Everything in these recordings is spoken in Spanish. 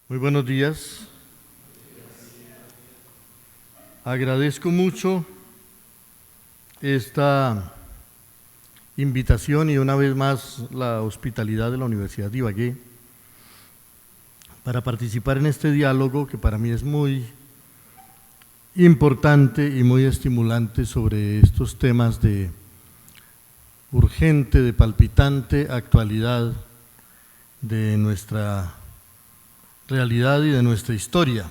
Muy buenos días. Agradezco mucho esta invitación y una vez más la hospitalidad de la Universidad de Ibagué para participar en este diálogo que para mí es muy importante y muy estimulante sobre estos temas de urgente, de palpitante actualidad de nuestra realidad y de nuestra historia.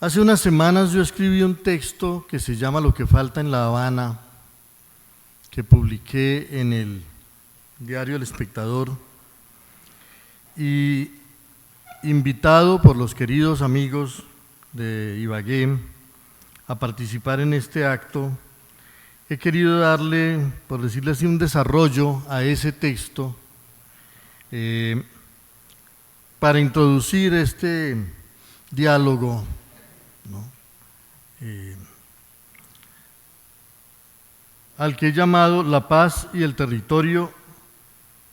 Hace unas semanas yo escribí un texto que se llama Lo que falta en La Habana, que publiqué en el diario El Espectador, y invitado por los queridos amigos de Ibagué a participar en este acto, he querido darle, por decirle así, un desarrollo a ese texto para introducir este diálogo, ¿no? Al que he llamado La paz y el territorio,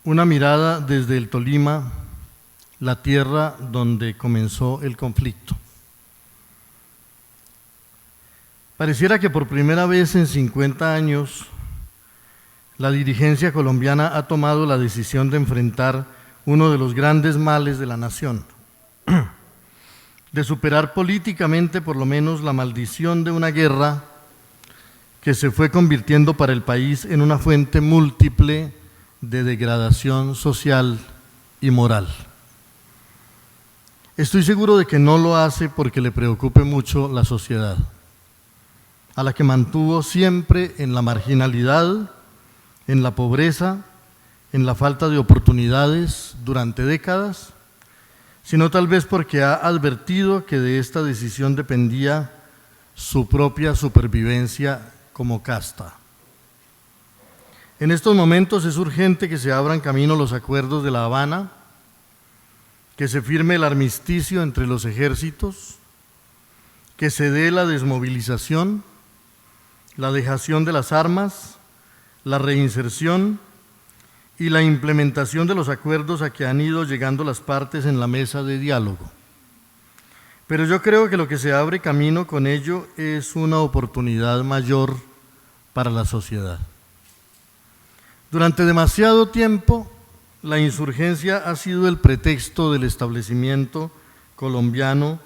una mirada desde el Tolima, la tierra donde comenzó el conflicto. Pareciera que por primera vez en 50 años la dirigencia colombiana ha tomado la decisión de enfrentar uno de los grandes males de la nación, de superar políticamente por lo menos la maldición de una guerra que se fue convirtiendo para el país en una fuente múltiple de degradación social y moral. Estoy seguro de que no lo hace porque le preocupe mucho la sociedad, a la que mantuvo siempre en la marginalidad, en la pobreza, en la falta de oportunidades durante décadas, sino tal vez porque ha advertido que de esta decisión dependía su propia supervivencia como casta. En estos momentos es urgente que se abran camino los acuerdos de La Habana, que se firme el armisticio entre los ejércitos, que se dé la desmovilización, la dejación de las armas, la reinserción y la implementación de los acuerdos a que han ido llegando las partes en la mesa de diálogo. Pero yo creo que lo que se abre camino con ello es una oportunidad mayor para la sociedad. Durante demasiado tiempo, la insurgencia ha sido el pretexto del establecimiento colombiano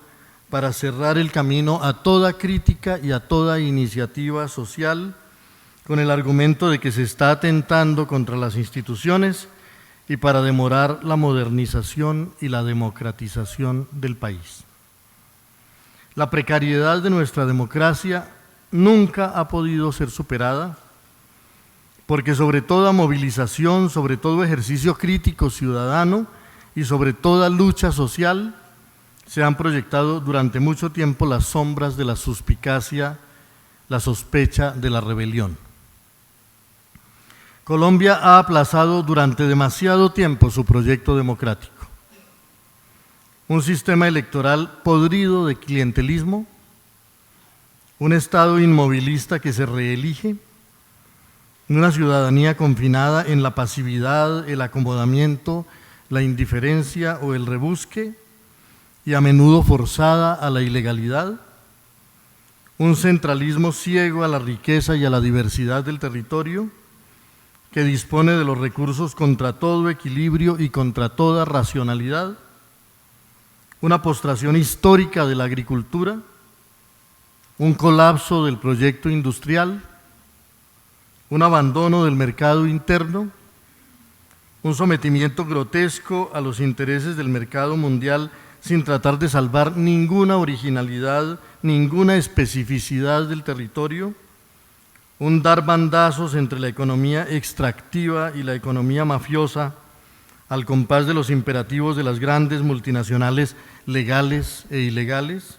para cerrar el camino a toda crítica y a toda iniciativa social, con el argumento de que se está atentando contra las instituciones y para demorar la modernización y la democratización del país. La precariedad de nuestra democracia nunca ha podido ser superada, porque sobre toda movilización, sobre todo ejercicio crítico ciudadano y sobre toda lucha social, se han proyectado durante mucho tiempo las sombras de la suspicacia, la sospecha de la rebelión. Colombia ha aplazado durante demasiado tiempo su proyecto democrático. Un sistema electoral podrido de clientelismo, un Estado inmovilista que se reelige, una ciudadanía confinada en la pasividad, el acomodamiento, la indiferencia o el rebusque y a menudo forzada a la ilegalidad, un centralismo ciego a la riqueza y a la diversidad del territorio, que dispone de los recursos contra todo equilibrio y contra toda racionalidad, una postración histórica de la agricultura, un colapso del proyecto industrial, un abandono del mercado interno, un sometimiento grotesco a los intereses del mercado mundial sin tratar de salvar ninguna originalidad, ninguna especificidad del territorio, un dar bandazos entre la economía extractiva y la economía mafiosa al compás de los imperativos de las grandes multinacionales legales e ilegales,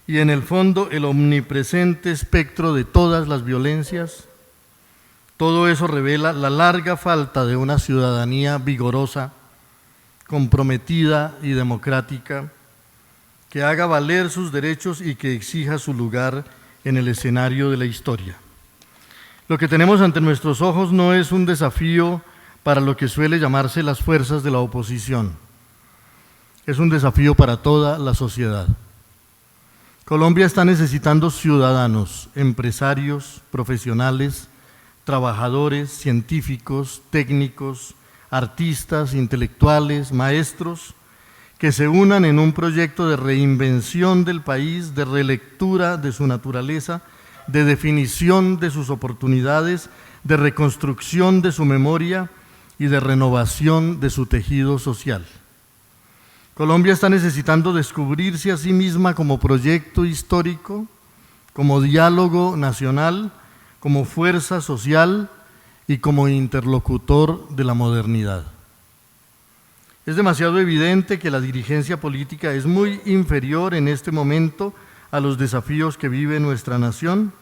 y en el fondo el omnipresente espectro de todas las violencias. Todo eso revela la larga falta de una ciudadanía vigorosa, comprometida y democrática, que haga valer sus derechos y que exija su lugar en el escenario de la historia. Lo que tenemos ante nuestros ojos no es un desafío para lo que suele llamarse las fuerzas de la oposición, es un desafío para toda la sociedad. Colombia está necesitando ciudadanos, empresarios, profesionales, trabajadores, científicos, técnicos, artistas, intelectuales, maestros, que se unan en un proyecto de reinvención del país, de relectura de su naturaleza, de definición de sus oportunidades, de reconstrucción de su memoria y de renovación de su tejido social. Colombia está necesitando descubrirse a sí misma como proyecto histórico, como diálogo nacional, como fuerza social y como interlocutor de la modernidad. Es demasiado evidente que la dirigencia política es muy inferior en este momento a los desafíos que vive nuestra nación,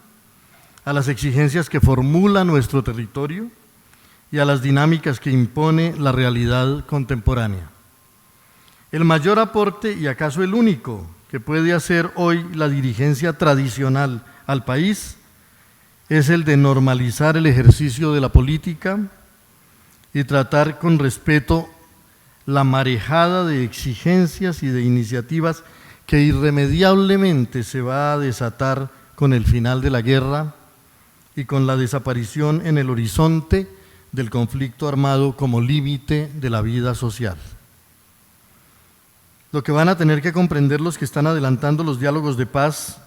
a las exigencias que formula nuestro territorio y a las dinámicas que impone la realidad contemporánea. El mayor aporte, y acaso el único, que puede hacer hoy la dirigencia tradicional al país es el de normalizar el ejercicio de la política y tratar con respeto la marejada de exigencias y de iniciativas que irremediablemente se va a desatar con el final de la guerra y con la desaparición en el horizonte del conflicto armado como límite de la vida social. Lo que van a tener que comprender los que están adelantando los diálogos de paz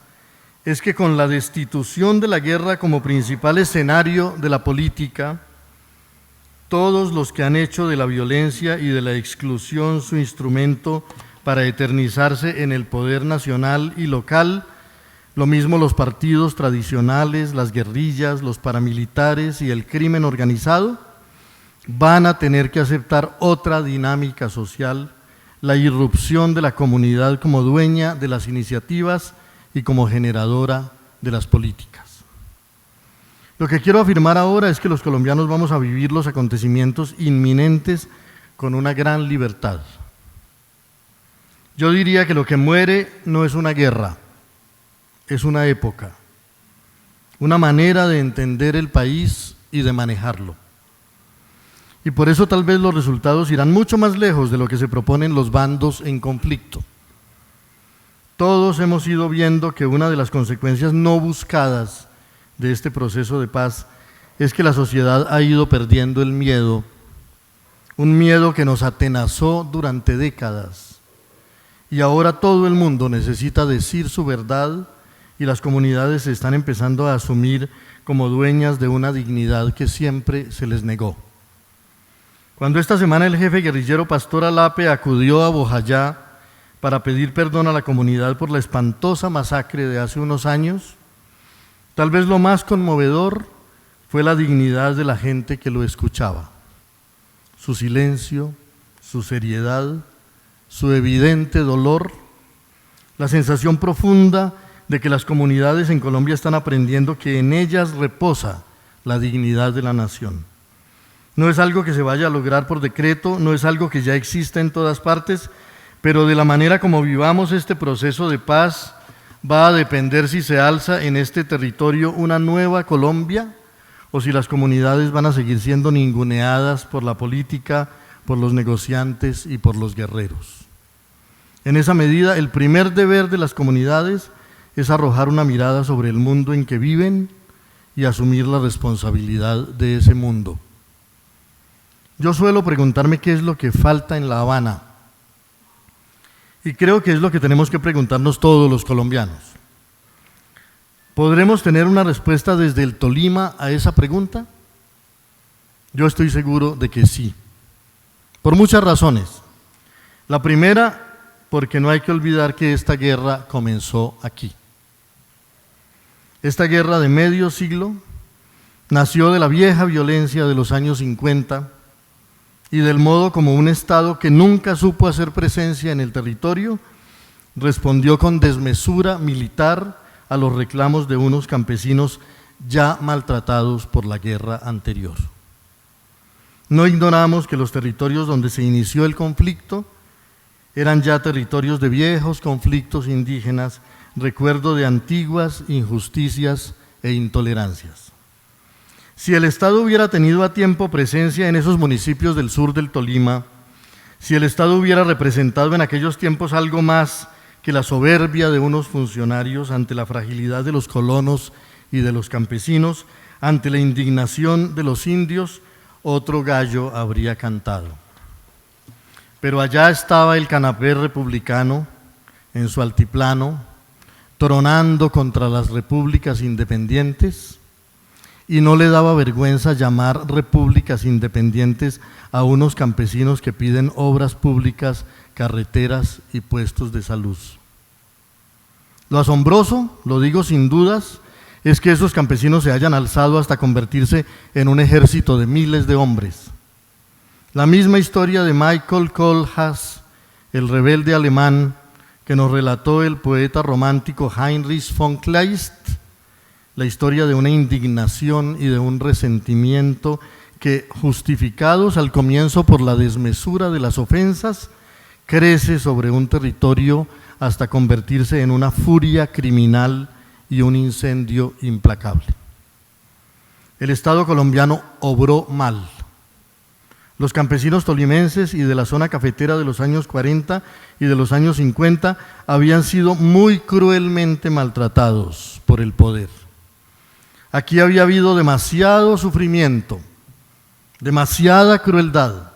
es que con la destitución de la guerra como principal escenario de la política, todos los que han hecho de la violencia y de la exclusión su instrumento para eternizarse en el poder nacional y local, lo mismo los partidos tradicionales, las guerrillas, los paramilitares y el crimen organizado, van a tener que aceptar otra dinámica social, la irrupción de la comunidad como dueña de las iniciativas y como generadora de las políticas. Lo que quiero afirmar ahora es que los colombianos vamos a vivir los acontecimientos inminentes con una gran libertad. Yo diría que lo que muere no es una guerra, es una época, una manera de entender el país y de manejarlo. Y por eso tal vez los resultados irán mucho más lejos de lo que se proponen los bandos en conflicto. Todos hemos ido viendo que una de las consecuencias no buscadas de este proceso de paz es que la sociedad ha ido perdiendo el miedo, un miedo que nos atenazó durante décadas. Y ahora todo el mundo necesita decir su verdad y las comunidades se están empezando a asumir como dueñas de una dignidad que siempre se les negó. Cuando esta semana el jefe guerrillero Pastor Alape acudió a Bojayá para pedir perdón a la comunidad por la espantosa masacre de hace unos años, tal vez lo más conmovedor fue la dignidad de la gente que lo escuchaba, su silencio, su seriedad, su evidente dolor, la sensación profunda de que las comunidades en Colombia están aprendiendo que en ellas reposa la dignidad de la nación. No es algo que se vaya a lograr por decreto, no es algo que ya exista en todas partes, pero de la manera como vivamos este proceso de paz va a depender si se alza en este territorio una nueva Colombia o si las comunidades van a seguir siendo ninguneadas por la política, por los negociantes y por los guerreros. En esa medida, el primer deber de las comunidades es arrojar una mirada sobre el mundo en que viven y asumir la responsabilidad de ese mundo. Yo suelo preguntarme qué es lo que falta en La Habana, y creo que es lo que tenemos que preguntarnos todos los colombianos. ¿Podremos tener una respuesta desde el Tolima a esa pregunta? Yo estoy seguro de que sí, por muchas razones. La primera, porque no hay que olvidar que esta guerra comenzó aquí. Esta guerra de medio siglo nació de la vieja violencia de los años 50 y del modo como un Estado que nunca supo hacer presencia en el territorio respondió con desmesura militar a los reclamos de unos campesinos ya maltratados por la guerra anterior. No ignoramos que los territorios donde se inició el conflicto eran ya territorios de viejos conflictos indígenas, recuerdo de antiguas injusticias e intolerancias. Si el Estado hubiera tenido a tiempo presencia en esos municipios del sur del Tolima, Si el Estado hubiera representado en aquellos tiempos algo más que la soberbia de unos funcionarios ante la fragilidad de los colonos y de los campesinos, ante la indignación de los indios, otro gallo habría cantado. Pero allá estaba el canapé republicano en su altiplano, tronando contra las repúblicas independientes, y no le daba vergüenza llamar repúblicas independientes a unos campesinos que piden obras públicas, carreteras y puestos de salud. Lo asombroso, lo digo sin dudas, es que esos campesinos se hayan alzado hasta convertirse en un ejército de miles de hombres. La misma historia de Michael Kohlhaas, el rebelde alemán, que nos relató el poeta romántico Heinrich von Kleist, la historia de una indignación y de un resentimiento que, justificados al comienzo por la desmesura de las ofensas, crece sobre un territorio hasta convertirse en una furia criminal y un incendio implacable. El Estado colombiano obró mal. Los campesinos tolimenses y de la zona cafetera de los años 40 y de los años 50 habían sido muy cruelmente maltratados por el poder. Aquí había habido demasiado sufrimiento, demasiada crueldad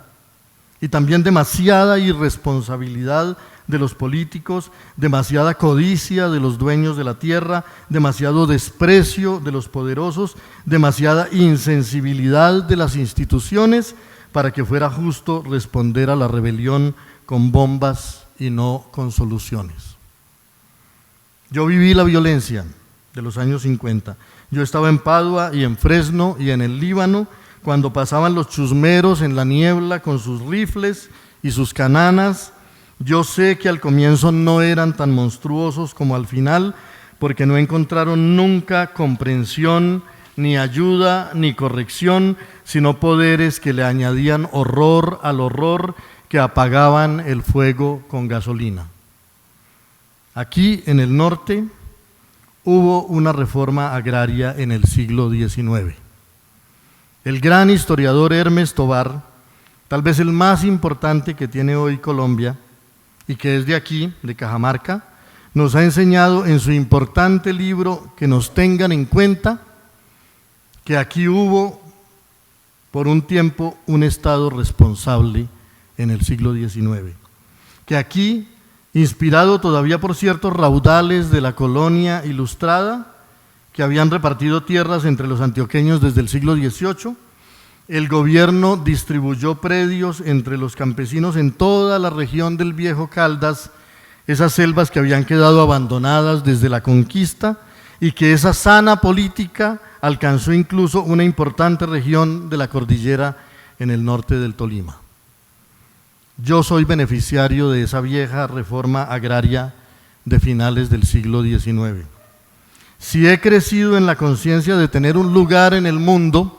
y también demasiada irresponsabilidad de los políticos, demasiada codicia de los dueños de la tierra, demasiado desprecio de los poderosos, demasiada insensibilidad de las instituciones para que fuera justo responder a la rebelión con bombas y no con soluciones. Yo viví la violencia de los años 50. Yo estaba en Padua y en Fresno y en el Líbano cuando pasaban los chusmeros en la niebla con sus rifles y sus cananas. Yo sé que al comienzo no eran tan monstruosos como al final, porque no encontraron nunca comprensión, ni ayuda, ni corrección, sino poderes que le añadían horror al horror, que apagaban el fuego con gasolina. Aquí, en el norte, hubo una reforma agraria en el siglo XIX. El gran historiador Hermes Tobar, tal vez el más importante que tiene hoy Colombia, y que es de aquí, de Cajamarca, nos ha enseñado en su importante libro Que nos tengan en cuenta que aquí hubo por un tiempo un Estado responsable en el siglo XIX, que aquí, inspirado todavía por ciertos raudales de la colonia ilustrada, que habían repartido tierras entre los antioqueños desde el siglo XVIII, el gobierno distribuyó predios entre los campesinos en toda la región del Viejo Caldas, esas selvas que habían quedado abandonadas desde la conquista, y que esa sana política alcanzó incluso una importante región de la cordillera en el norte del Tolima. Yo soy beneficiario de esa vieja reforma agraria de finales del siglo XIX. Si he crecido en la conciencia de tener un lugar en el mundo,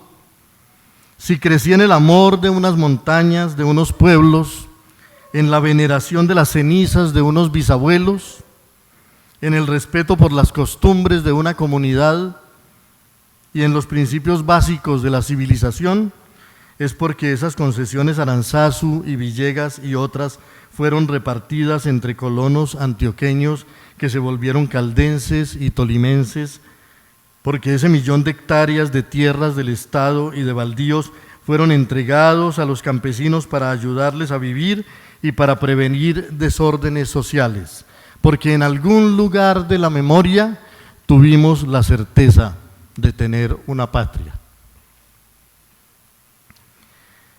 si crecí en el amor de unas montañas, de unos pueblos, en la veneración de las cenizas de unos bisabuelos, en el respeto por las costumbres de una comunidad y en los principios básicos de la civilización, es porque esas concesiones Aranzazu y Villegas y otras fueron repartidas entre colonos antioqueños que se volvieron caldenses y tolimenses, porque ese 1.000.000 de hectáreas de tierras del Estado y de baldíos fueron entregados a los campesinos para ayudarles a vivir y para prevenir desórdenes sociales, porque en algún lugar de la memoria tuvimos la certeza de tener una patria.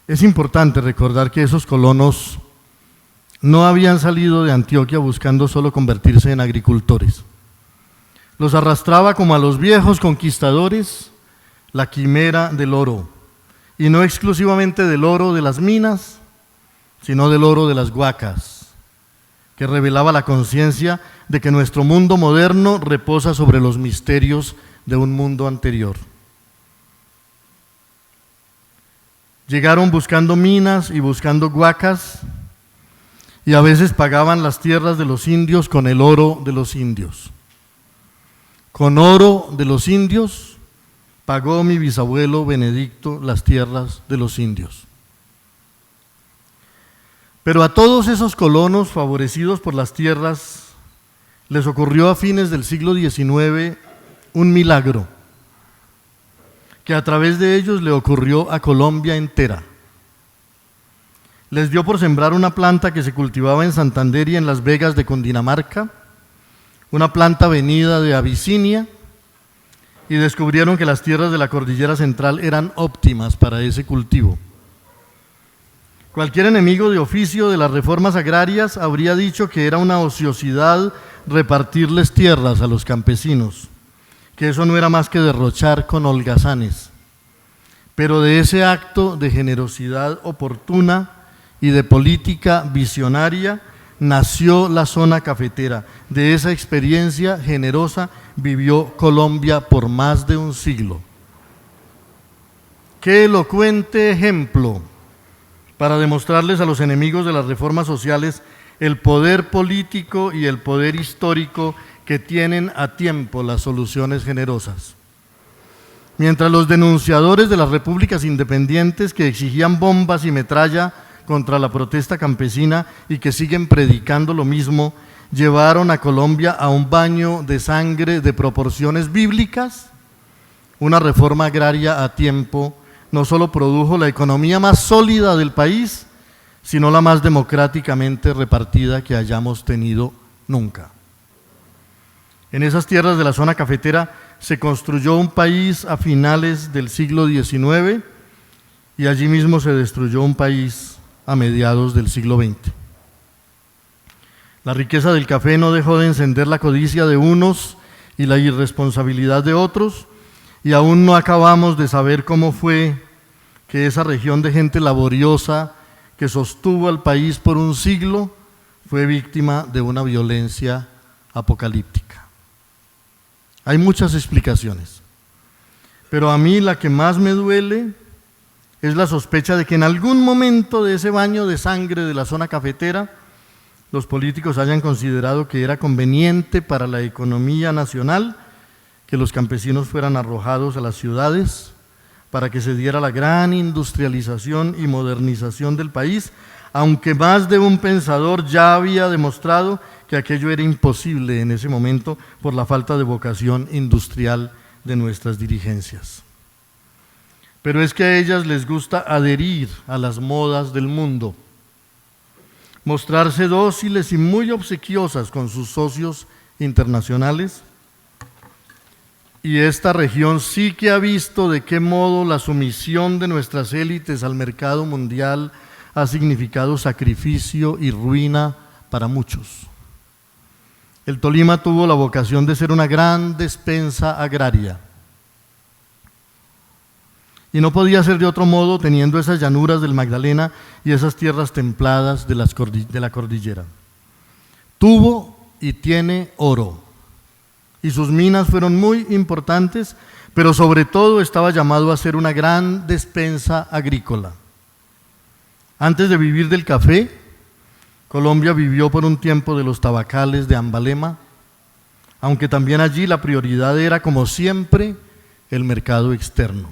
Es importante recordar que esos colonos no habían salido de Antioquia buscando solo convertirse en agricultores. Los arrastraba como a los viejos conquistadores la quimera del oro, y no exclusivamente del oro de las minas, sino del oro de las huacas, que revelaba la conciencia de que nuestro mundo moderno reposa sobre los misterios de un mundo anterior. Llegaron buscando minas y buscando huacas, y a veces pagaban las tierras de los indios con el oro de los indios. Con oro de los indios pagó mi bisabuelo Benedicto las tierras de los indios. Pero a todos esos colonos favorecidos por las tierras les ocurrió a fines del siglo XIX un milagro, que a través de ellos le ocurrió a Colombia entera. Les dio por sembrar una planta que se cultivaba en Santander y en Las Vegas de Cundinamarca, una planta venida de Abisinia, y descubrieron que las tierras de la cordillera central eran óptimas para ese cultivo. Cualquier enemigo de oficio de las reformas agrarias habría dicho que era una ociosidad repartirles tierras a los campesinos, que eso no era más que derrochar con holgazanes. Pero de ese acto de generosidad oportuna y de política visionaria nació la zona cafetera. De esa experiencia generosa vivió Colombia por más de un siglo. Qué elocuente ejemplo para demostrarles a los enemigos de las reformas sociales el poder político y el poder histórico que tienen a tiempo las soluciones generosas. Mientras los denunciadores de las repúblicas independientes que exigían bombas y metralla contra la protesta campesina y que siguen predicando lo mismo, llevaron a Colombia a un baño de sangre de proporciones bíblicas, una reforma agraria a tiempo no solo produjo la economía más sólida del país, sino la más democráticamente repartida que hayamos tenido nunca. En esas tierras de la zona cafetera se construyó un país a finales del siglo XIX y allí mismo se destruyó un país a mediados del siglo XX. La riqueza del café no dejó de encender la codicia de unos y la irresponsabilidad de otros, y aún no acabamos de saber cómo fue que esa región de gente laboriosa que sostuvo al país por un siglo fue víctima de una violencia apocalíptica. Hay muchas explicaciones, pero a mí la que más me duele es la sospecha de que en algún momento de ese baño de sangre de la zona cafetera los políticos hayan considerado que era conveniente para la economía nacional que los campesinos fueran arrojados a las ciudades para que se diera la gran industrialización y modernización del país, aunque más de un pensador ya había demostrado que aquello era imposible en ese momento por la falta de vocación industrial de nuestras dirigencias. Pero es que a ellas les gusta adherir a las modas del mundo, mostrarse dóciles y muy obsequiosas con sus socios internacionales, y esta región sí que ha visto de qué modo la sumisión de nuestras élites al mercado mundial ha significado sacrificio y ruina para muchos. El Tolima tuvo la vocación de ser una gran despensa agraria, y no podía ser de otro modo teniendo esas llanuras del Magdalena y esas tierras templadas de la cordillera. Tuvo y tiene oro, y sus minas fueron muy importantes, pero sobre todo estaba llamado a ser una gran despensa agrícola. Antes de vivir del café, Colombia vivió por un tiempo de los tabacales de Ambalema, aunque también allí la prioridad era, como siempre, el mercado externo.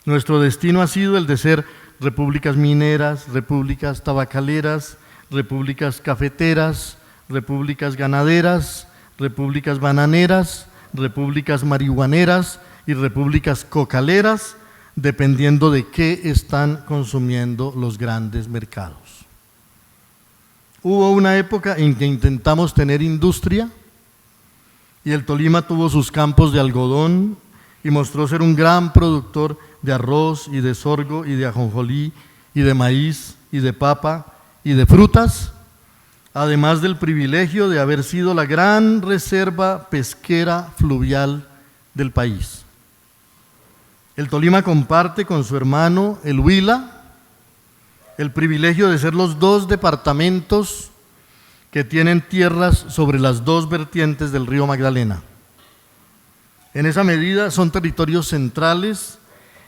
Nuestro destino ha sido el de ser repúblicas mineras, repúblicas tabacaleras, repúblicas cafeteras, repúblicas ganaderas, repúblicas bananeras, repúblicas marihuaneras y repúblicas cocaleras, dependiendo de qué están consumiendo los grandes mercados. Hubo una época en que intentamos tener industria y el Tolima tuvo sus campos de algodón y mostró ser un gran productor de arroz y de sorgo y de ajonjolí y de maíz y de papa y de frutas, además del privilegio de haber sido la gran reserva pesquera fluvial del país. El Tolima comparte con su hermano el Huila el privilegio de ser los dos departamentos que tienen tierras sobre las dos vertientes del río Magdalena. En esa medida son territorios centrales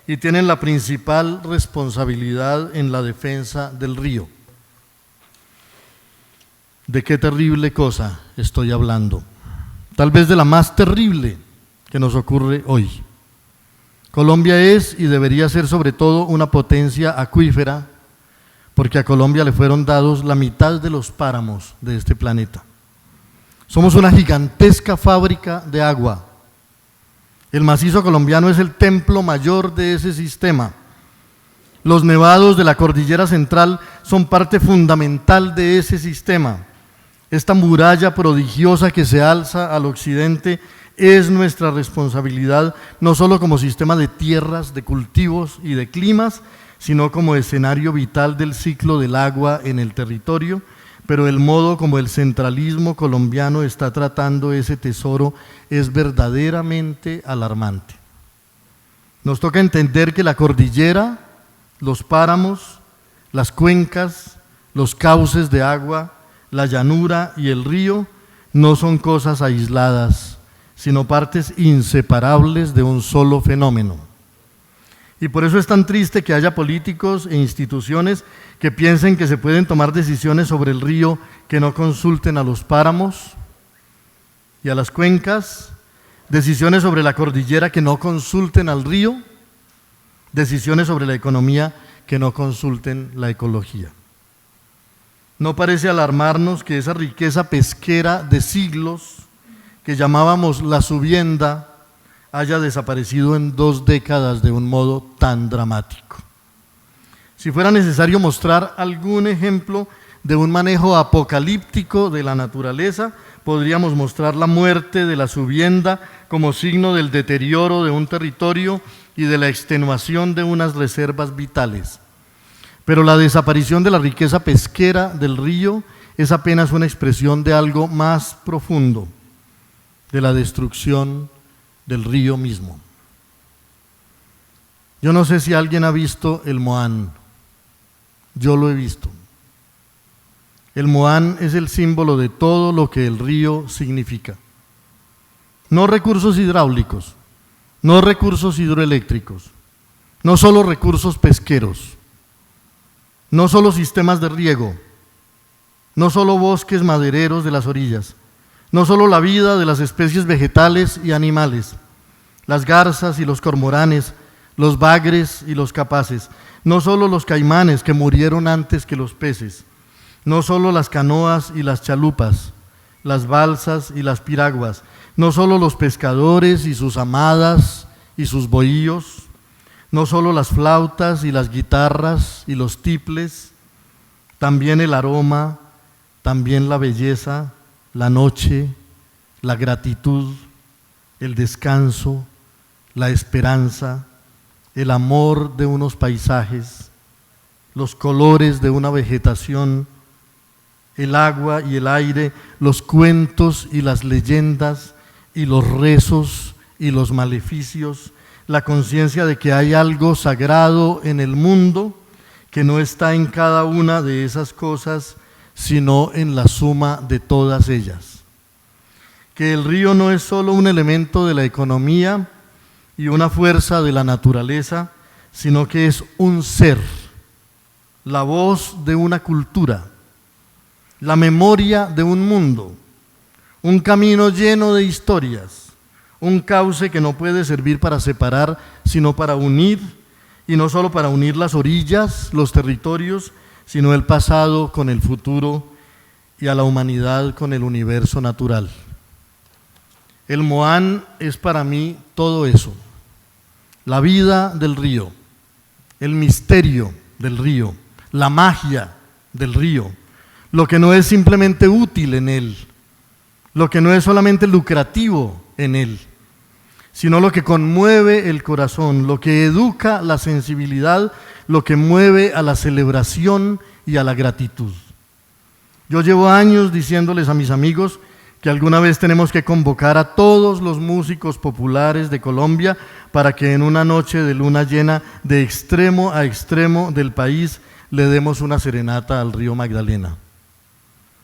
y tienen la principal responsabilidad en la defensa del río. ¿De qué terrible cosa estoy hablando? Tal vez de la más terrible que nos ocurre hoy. Colombia es y debería ser sobre todo una potencia acuífera, porque a Colombia le fueron dados la mitad de los páramos de este planeta. Somos una gigantesca fábrica de agua. El macizo colombiano es el templo mayor de ese sistema. Los nevados de la cordillera central son parte fundamental de ese sistema. Esta muralla prodigiosa que se alza al occidente es nuestra responsabilidad, no solo como sistema de tierras, de cultivos y de climas, sino como escenario vital del ciclo del agua en el territorio, pero el modo como el centralismo colombiano está tratando ese tesoro es verdaderamente alarmante. Nos toca entender que la cordillera, los páramos, las cuencas, los cauces de agua, la llanura y el río no son cosas aisladas, sino partes inseparables de un solo fenómeno. Y por eso es tan triste que haya políticos e instituciones que piensen que se pueden tomar decisiones sobre el río que no consulten a los páramos y a las cuencas, decisiones sobre la cordillera que no consulten al río, decisiones sobre la economía que no consulten la ecología. No parece alarmarnos que esa riqueza pesquera de siglos que llamábamos la subienda haya desaparecido en 2 décadas de un modo tan dramático. Si fuera necesario mostrar algún ejemplo de un manejo apocalíptico de la naturaleza, podríamos mostrar la muerte de la subienda como signo del deterioro de un territorio y de la extenuación de unas reservas vitales. Pero la desaparición de la riqueza pesquera del río es apenas una expresión de algo más profundo, de la destrucción del río mismo. Yo no sé si alguien ha visto el Moán, yo lo he visto. El Moán es el símbolo de todo lo que el río significa. No recursos hidráulicos, no recursos hidroeléctricos, no solo recursos pesqueros, no solo sistemas de riego, no solo bosques madereros de las orillas, no solo la vida de las especies vegetales y animales, las garzas y los cormoranes, los bagres y los capaces, no solo los caimanes que murieron antes que los peces, no solo las canoas y las chalupas, las balsas y las piraguas, no solo los pescadores y sus amadas y sus bohíos, no solo las flautas y las guitarras y los tiples, también el aroma, también la belleza, la noche, la gratitud, el descanso, la esperanza, el amor de unos paisajes, los colores de una vegetación, el agua y el aire, los cuentos y las leyendas y los rezos y los maleficios, la conciencia de que hay algo sagrado en el mundo que no está en cada una de esas cosas, sino en la suma de todas ellas. Que el río no es solo un elemento de la economía y una fuerza de la naturaleza, sino que es un ser, la voz de una cultura, la memoria de un mundo, un camino lleno de historias, un cauce que no puede servir para separar, sino para unir, y no solo para unir las orillas, los territorios, sino el pasado con el futuro y a la humanidad con el universo natural. El Moán es para mí todo eso, la vida del río, el misterio del río, la magia del río, lo que no es simplemente útil en él, lo que no es solamente lucrativo en él, sino lo que conmueve el corazón, lo que educa la sensibilidad, lo que mueve a la celebración y a la gratitud. Yo llevo años diciéndoles a mis amigos que alguna vez tenemos que convocar a todos los músicos populares de Colombia para que en una noche de luna llena, de extremo a extremo del país, le demos una serenata al río Magdalena.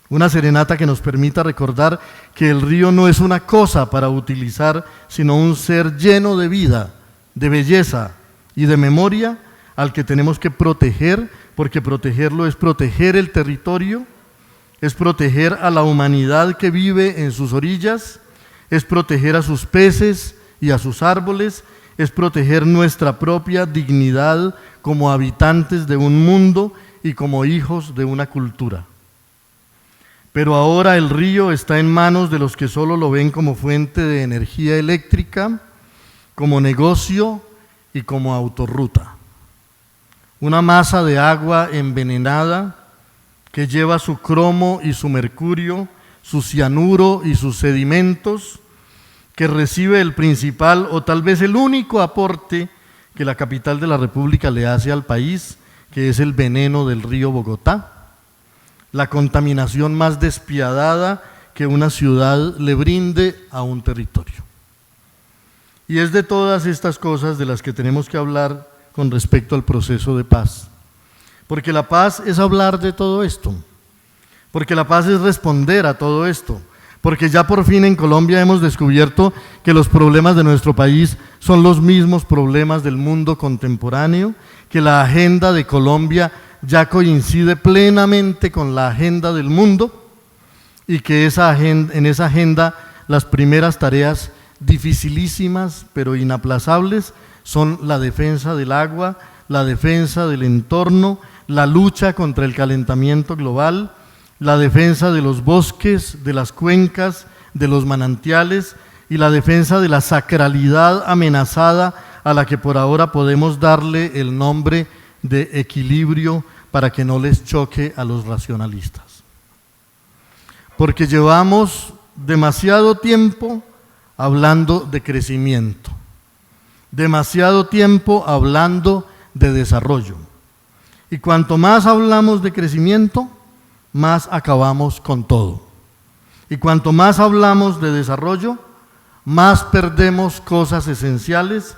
Una serenata que nos permita recordar que el río no es una cosa para utilizar, sino un ser lleno de vida, de belleza y de memoria al que tenemos que proteger, porque protegerlo es proteger el territorio, es proteger a la humanidad que vive en sus orillas, es proteger a sus peces y a sus árboles, es proteger nuestra propia dignidad como habitantes de un mundo y como hijos de una cultura. Pero ahora el río está en manos de los que solo lo ven como fuente de energía eléctrica, como negocio y como autorruta. Una masa de agua envenenada que lleva su cromo y su mercurio, su cianuro y sus sedimentos, que recibe el principal o tal vez el único aporte que la capital de la República le hace al país, que es el veneno del río Bogotá, la contaminación más despiadada que una ciudad le brinde a un territorio. Y es de todas estas cosas de las que tenemos que hablar con respecto al proceso de paz. Porque la paz es hablar de todo esto, porque la paz es responder a todo esto, porque ya por fin en Colombia hemos descubierto que los problemas de nuestro país son los mismos problemas del mundo contemporáneo, que la agenda de Colombia ya coincide plenamente con la agenda del mundo y que en esa agenda las primeras tareas dificilísimas pero inaplazables son la defensa del agua, la defensa del entorno, la lucha contra el calentamiento global, la defensa de los bosques, de las cuencas, de los manantiales y la defensa de la sacralidad amenazada a la que por ahora podemos darle el nombre de equilibrio para que no les choque a los racionalistas. Porque llevamos demasiado tiempo hablando de crecimiento, demasiado tiempo hablando de desarrollo. Y cuanto más hablamos de crecimiento, más acabamos con todo. Y cuanto más hablamos de desarrollo, más perdemos cosas esenciales,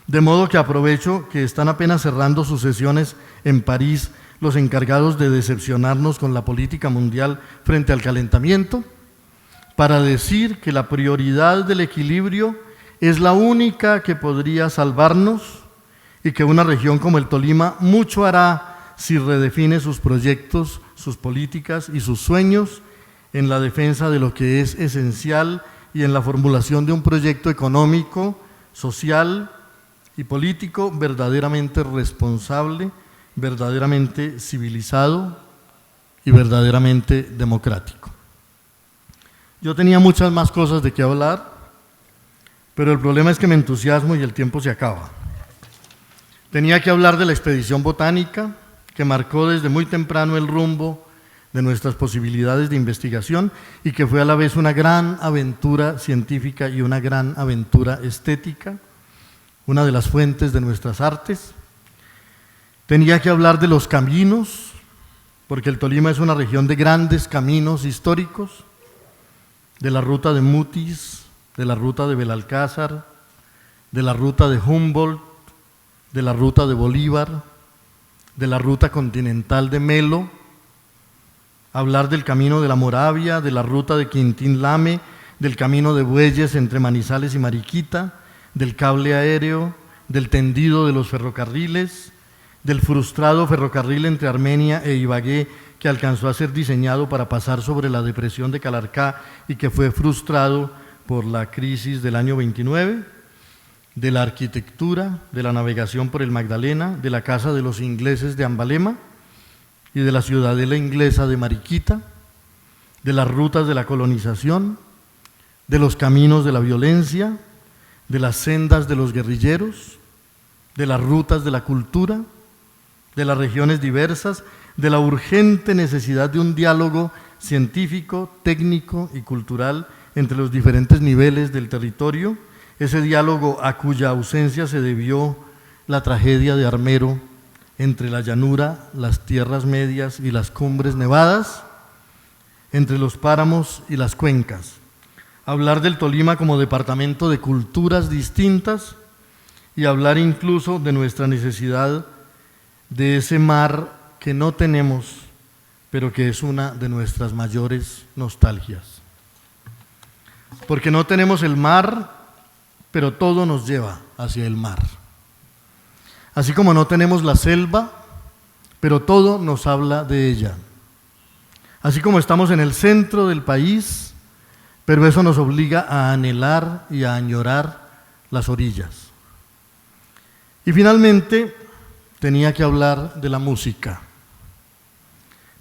de modo que aprovecho que están apenas cerrando sus sesiones en París los encargados de decepcionarnos con la política mundial frente al calentamiento, para decir que la prioridad del equilibrio es la única que podría salvarnos y que una región como el Tolima mucho hará si redefine sus proyectos, sus políticas y sus sueños en la defensa de lo que es esencial y en la formulación de un proyecto económico, social y político verdaderamente responsable, verdaderamente civilizado y verdaderamente democrático. Yo tenía muchas más cosas de qué hablar, pero el problema es que me entusiasmo y el tiempo se acaba. Tenía que hablar de la expedición botánica, que marcó desde muy temprano el rumbo de nuestras posibilidades de investigación y que fue a la vez una gran aventura científica y una gran aventura estética, una de las fuentes de nuestras artes. Tenía que hablar de los caminos, porque el Tolima es una región de grandes caminos históricos, de la ruta de Mutis, de la ruta de Belalcázar, de la ruta de Humboldt, de la ruta de Bolívar, de la ruta continental de Melo, hablar del camino de la Moravia, de la ruta de Quintín Lame, del camino de bueyes entre Manizales y Mariquita, del cable aéreo, del tendido de los ferrocarriles, del frustrado ferrocarril entre Armenia e Ibagué que alcanzó a ser diseñado para pasar sobre la depresión de Calarcá y que fue frustrado por la crisis del año 29, de la arquitectura, de la navegación por el Magdalena, de la casa de los ingleses de Ambalema y de la ciudadela inglesa de Mariquita, de las rutas de la colonización, de los caminos de la violencia, de las sendas de los guerrilleros, de las rutas de la cultura, de las regiones diversas, de la urgente necesidad de un diálogo científico, técnico y cultural entre los diferentes niveles del territorio, ese diálogo a cuya ausencia se debió la tragedia de Armero entre la llanura, las tierras medias y las cumbres nevadas, entre los páramos y las cuencas. Hablar del Tolima como departamento de culturas distintas y hablar incluso de nuestra necesidad de ese mar que no tenemos, pero que es una de nuestras mayores nostalgias. Porque no tenemos el mar, pero todo nos lleva hacia el mar. Así como no tenemos la selva, pero todo nos habla de ella. Así como estamos en el centro del país, pero eso nos obliga a anhelar y a añorar las orillas. Y finalmente tenía que hablar de la música.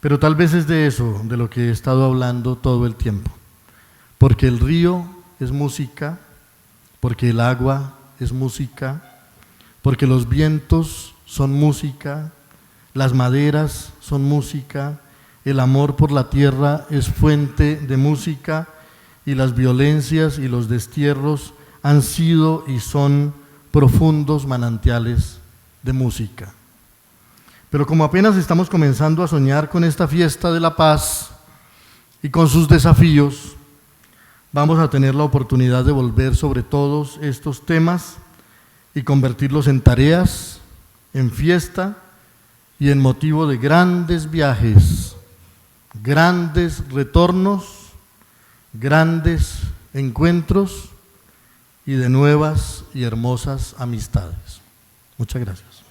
Pero tal vez es de eso de lo que he estado hablando todo el tiempo, porque el río es música, porque el agua es música, porque los vientos son música, las maderas son música, el amor por la tierra es fuente de música y las violencias y los destierros han sido y son profundos manantiales de música. Pero como apenas estamos comenzando a soñar con esta fiesta de la paz y con sus desafíos, vamos a tener la oportunidad de volver sobre todos estos temas y convertirlos en tareas, en fiesta y en motivo de grandes viajes, grandes retornos, grandes encuentros y de nuevas y hermosas amistades. Muchas gracias.